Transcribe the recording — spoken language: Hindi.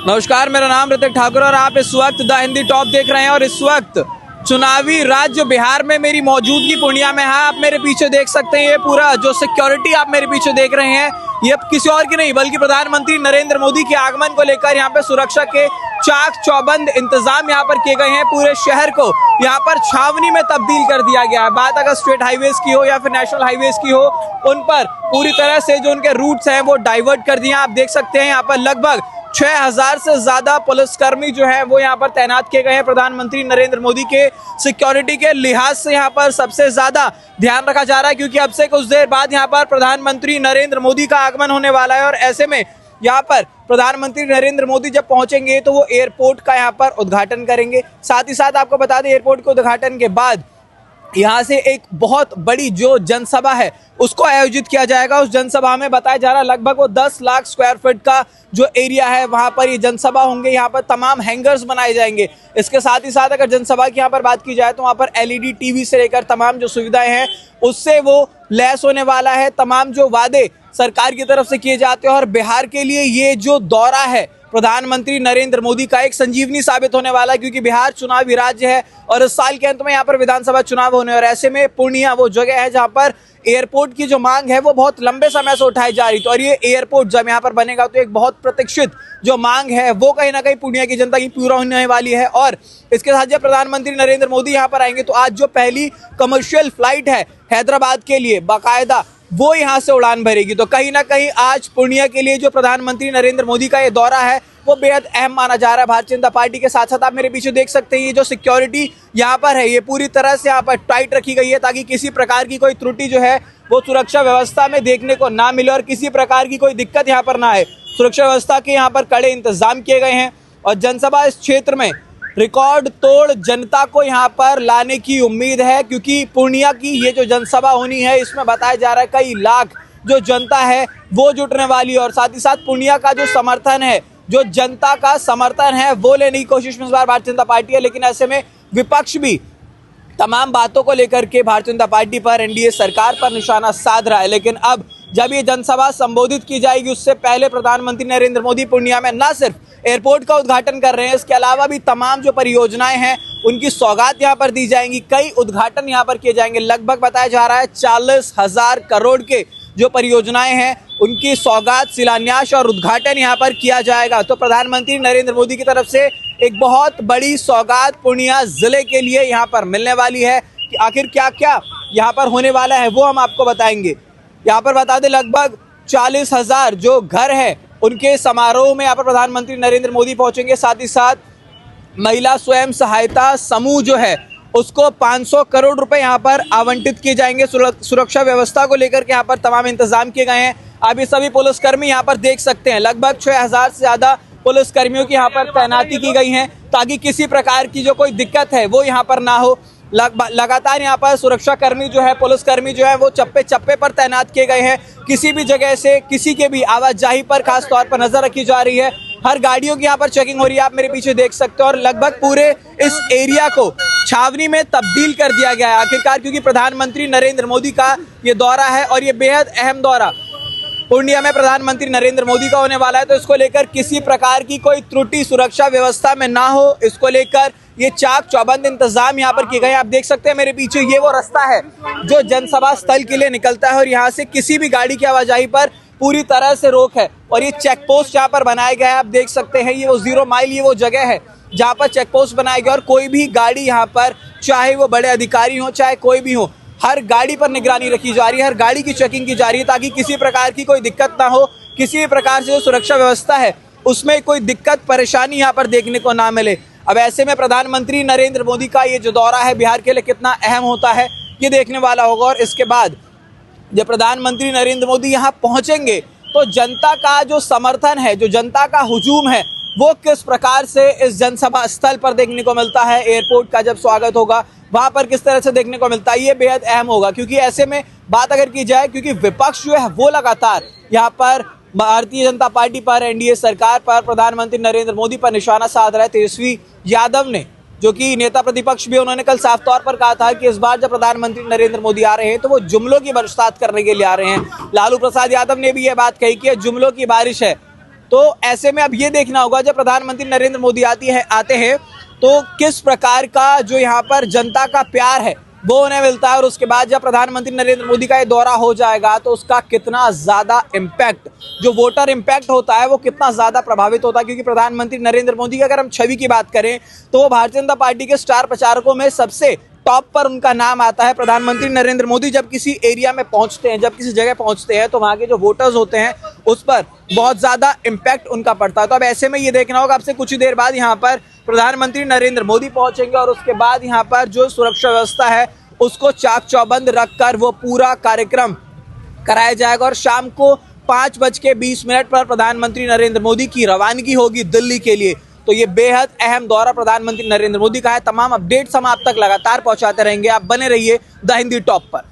नमस्कार, मेरा नाम ऋतिक ठाकुर और आप इस वक्त द हिंदी टॉप देख रहे हैं। और इस वक्त चुनावी राज्य बिहार में मेरी मौजूदगी पूर्णिया में है। आप मेरे पीछे देख सकते हैं, ये पूरा जो सिक्योरिटी आप मेरे पीछे देख रहे हैं, ये किसी और की नहीं बल्कि प्रधानमंत्री नरेंद्र मोदी के आगमन को लेकर यहाँ पे सुरक्षा के चाक चौबंद इंतजाम यहाँ पर किए गए हैं। पूरे शहर को यहाँ पर छावनी में तब्दील कर दिया गया है। बात अगर स्टेट हाईवेज की हो या फिर नेशनल हाईवेज की हो, उन पर पूरी तरह से जो उनके रूट्स हैं वो डाइवर्ट कर दिए। आप देख सकते हैं यहाँ पर लगभग 6000 से ज्यादा पुलिसकर्मी जो है वो यहाँ पर तैनात किए गए हैं। प्रधानमंत्री नरेंद्र मोदी के सिक्योरिटी के लिहाज से यहाँ पर सबसे ज्यादा ध्यान रखा जा रहा है, क्योंकि अब से कुछ देर बाद यहाँ पर प्रधानमंत्री नरेंद्र मोदी का आगमन होने वाला है। और ऐसे में यहाँ पर प्रधानमंत्री नरेंद्र मोदी जब पहुंचेंगे तो वो एयरपोर्ट का यहाँ पर उद्घाटन करेंगे। साथ ही साथ आपको बता दें, एयरपोर्ट के उद्घाटन के बाद यहाँ से एक बहुत बड़ी जो जनसभा है उसको आयोजित किया जाएगा। उस जनसभा में बताया जा रहा है लगभग वो 10 लाख स्क्वायर फीट का जो एरिया है वहां पर ये जनसभा होंगे। यहाँ पर तमाम हैंगर्स बनाए जाएंगे। इसके साथ ही साथ अगर जनसभा की यहाँ पर बात की जाए तो वहाँ पर LED टीवी से लेकर तमाम जो सुविधाएं हैं उससे वो लैस होने वाला है। तमाम जो वादे सरकार की तरफ से किए जाते हैं और बिहार के लिए ये जो दौरा है प्रधानमंत्री नरेंद्र मोदी का एक संजीवनी साबित होने वाला है, क्योंकि बिहार चुनावी राज्य है और इस साल के अंत में यहाँ पर विधानसभा चुनाव होने। और ऐसे में पूर्णिया वो जगह है जहाँ पर एयरपोर्ट की जो मांग है वो बहुत लंबे समय से उठाई जा रही थी। और ये एयरपोर्ट जब यहाँ पर बनेगा तो एक बहुत प्रतीक्षित जो मांग है वो कहीं ना कहीं पूर्णिया की जनता की पूरा होने वाली है। और इसके साथ जब प्रधानमंत्री नरेंद्र मोदी यहाँ पर आएंगे तो आज जो पहली कमर्शियल फ्लाइट है हैदराबाद के लिए बाकायदा वो यहाँ से उड़ान भरेगी। तो कहीं ना कहीं आज पूर्णिया के लिए जो प्रधानमंत्री नरेंद्र मोदी का ये दौरा है वो बेहद अहम माना जा रहा है भारतीय जनता पार्टी के। साथ साथ आप मेरे पीछे देख सकते हैं ये जो सिक्योरिटी यहाँ पर है ये पूरी तरह से यहाँ पर टाइट रखी गई है, ताकि किसी प्रकार की कोई त्रुटि जो है वो सुरक्षा व्यवस्था में देखने को ना मिले और किसी प्रकार की कोई दिक्कत यहाँ पर ना आए। सुरक्षा व्यवस्था के यहाँ पर कड़े इंतजाम किए गए हैं और जनसभा इस क्षेत्र में रिकॉर्ड तोड़ जनता को यहाँ पर लाने की उम्मीद है, क्योंकि पूर्णिया की ये जो जनसभा होनी है इसमें बताया जा रहा है कई लाख जो जनता है वो जुटने वाली है। और साथ ही साथ पूर्णिया का जो समर्थन है, जो जनता का समर्थन है वो लेने की कोशिश में इस बार भारतीय जनता पार्टी है। लेकिन ऐसे में विपक्ष भी तमाम बातों को लेकर के भारतीय जनता पार्टी पर, NDA सरकार पर निशाना साध रहा है। लेकिन अब जब ये जनसभा संबोधित की जाएगी उससे पहले प्रधानमंत्री नरेंद्र मोदी पूर्णिया में न सिर्फ एयरपोर्ट का उद्घाटन कर रहे हैं, इसके अलावा भी तमाम जो परियोजनाएं हैं उनकी सौगात यहाँ पर दी जाएंगी। कई उद्घाटन यहाँ पर किए जाएंगे। लगभग बताया जा रहा है 40,000 करोड़ के जो परियोजनाएं हैं उनकी सौगात, शिलान्यास और उद्घाटन यहाँ पर किया जाएगा। तो प्रधानमंत्री नरेंद्र मोदी की तरफ से एक बहुत बड़ी सौगात पूर्णिया जिले के लिए यहाँ पर मिलने वाली है। कि आखिर क्या क्या यहाँ पर होने वाला है वो हम आपको बताएंगे। यहाँ पर बता दें लगभग 40,000 जो घर है उनके समारोह में यहाँ पर प्रधानमंत्री नरेंद्र मोदी पहुंचेंगे। साथ ही साथ महिला स्वयं सहायता समूह जो है उसको 500 करोड़ रुपए यहाँ पर आवंटित किए जाएंगे। सुरक्षा व्यवस्था को लेकर के यहाँ पर तमाम इंतजाम किए गए हैं। अभी सभी पुलिसकर्मी यहाँ पर देख सकते हैं लगभग 6000 से ज्यादा पुलिसकर्मियों की यहाँ पर तैनाती की गई है, ताकि किसी प्रकार की जो कोई दिक्कत है वो यहाँ पर ना हो। लगातार यहाँ पर सुरक्षा कर्मी जो है, पुलिसकर्मी जो है वो चप्पे चप्पे पर तैनात किए गए हैं। किसी भी जगह से किसी के भी आवाजाही पर खास तौर पर नजर रखी जा रही है। हर गाड़ियों की यहाँ पर चेकिंग हो रही है, आप मेरे पीछे देख सकते हो। और लगभग पूरे इस एरिया को छावनी में तब्दील कर दिया गया है आखिरकार, क्योंकि प्रधानमंत्री नरेंद्र मोदी का ये दौरा है और ये बेहद अहम दौरा पूर्णिया में प्रधानमंत्री नरेंद्र मोदी का होने वाला है। तो इसको लेकर किसी प्रकार की कोई त्रुटि सुरक्षा व्यवस्था में ना हो, इसको लेकर ये चाक चौबंद इंतजाम यहाँ पर किए गए हैं। आप देख सकते हैं मेरे पीछे ये वो रास्ता है जो जनसभा स्थल के लिए निकलता है और यहाँ से किसी भी गाड़ी की आवाजाही पर पूरी तरह से रोक है। और ये चेक पोस्ट यहाँ पर बनाया गया है, आप देख सकते हैं ये वो 0 माइल ये वो जगह है जहाँ पर चेक पोस्ट बनाया गया और कोई भी गाड़ी यहाँ पर, चाहे वो बड़े अधिकारी हो चाहे कोई भी हो, हर गाड़ी पर निगरानी रखी जा रही है, हर गाड़ी की चेकिंग की जा रही है, ताकि किसी प्रकार की कोई दिक्कत ना हो, किसी भी प्रकार से जो सुरक्षा व्यवस्था है उसमें कोई दिक्कत परेशानी यहाँ पर देखने को ना मिले। अब ऐसे में प्रधानमंत्री नरेंद्र मोदी का ये जो दौरा है बिहार के लिए कितना अहम होता है ये देखने वाला होगा। और इसके बाद जब प्रधानमंत्री नरेंद्र मोदी यहाँ पहुंचेंगे तो जनता का जो समर्थन है, जो जनता का हुजूम है वो किस प्रकार से इस जनसभा स्थल पर देखने को मिलता है, एयरपोर्ट का जब स्वागत होगा वहां पर किस तरह से देखने को मिलता है, ये बेहद अहम होगा। क्योंकि ऐसे में बात अगर की जाए, क्योंकि विपक्ष जो है वो लगातार यहाँ पर भारतीय जनता पार्टी पर, NDA सरकार पर, प्रधानमंत्री नरेंद्र मोदी पर निशाना साध रहा है। तेजस्वी यादव ने, जो कि नेता प्रतिपक्ष भी, उन्होंने कल साफ तौर पर कहा था कि इस बार जब प्रधानमंत्री नरेंद्र मोदी आ रहे हैं तो वो जुमलों की बरसात करने के लिए आ रहे हैं। लालू प्रसाद यादव ने भी ये बात कही कि जुमलों की बारिश है। तो ऐसे में अब ये देखना होगा जब प्रधानमंत्री नरेंद्र मोदी आते हैं तो किस प्रकार का जो यहाँ पर जनता का प्यार है वो उन्हें मिलता है, और उसके बाद जब प्रधानमंत्री नरेंद्र मोदी का ये दौरा हो जाएगा तो उसका कितना ज़्यादा इम्पैक्ट, जो वोटर इम्पैक्ट होता है वो कितना ज़्यादा प्रभावित होता है। क्योंकि प्रधानमंत्री नरेंद्र मोदी की अगर हम छवि की बात करें तो वो भारतीय जनता पार्टी के स्टार प्रचारकों में सबसे टॉप पर उनका नाम आता है। प्रधानमंत्री नरेंद्र मोदी जब किसी एरिया में पहुंचते हैं, जब किसी जगह पहुंचते हैं तो वहाँ के जो वोटर्स होते हैं उस पर बहुत ज़्यादा इम्पैक्ट उनका पड़ता है। तो अब ऐसे में ये देखना होगा, अब से कुछ ही देर बाद यहाँ पर प्रधानमंत्री नरेंद्र मोदी पहुंचेंगे और उसके बाद यहाँ पर जो सुरक्षा व्यवस्था है उसको चाक चौबंद रखकर वो पूरा कार्यक्रम कराया जाएगा और शाम को 5:20 पर प्रधानमंत्री नरेंद्र मोदी की रवानगी होगी दिल्ली के लिए। तो ये बेहद अहम दौरा प्रधानमंत्री नरेंद्र मोदी का है। तमाम अपडेट्स हम आप तक लगातार पहुंचाते रहेंगे, आप बने रहिए द हिंदी टॉप पर।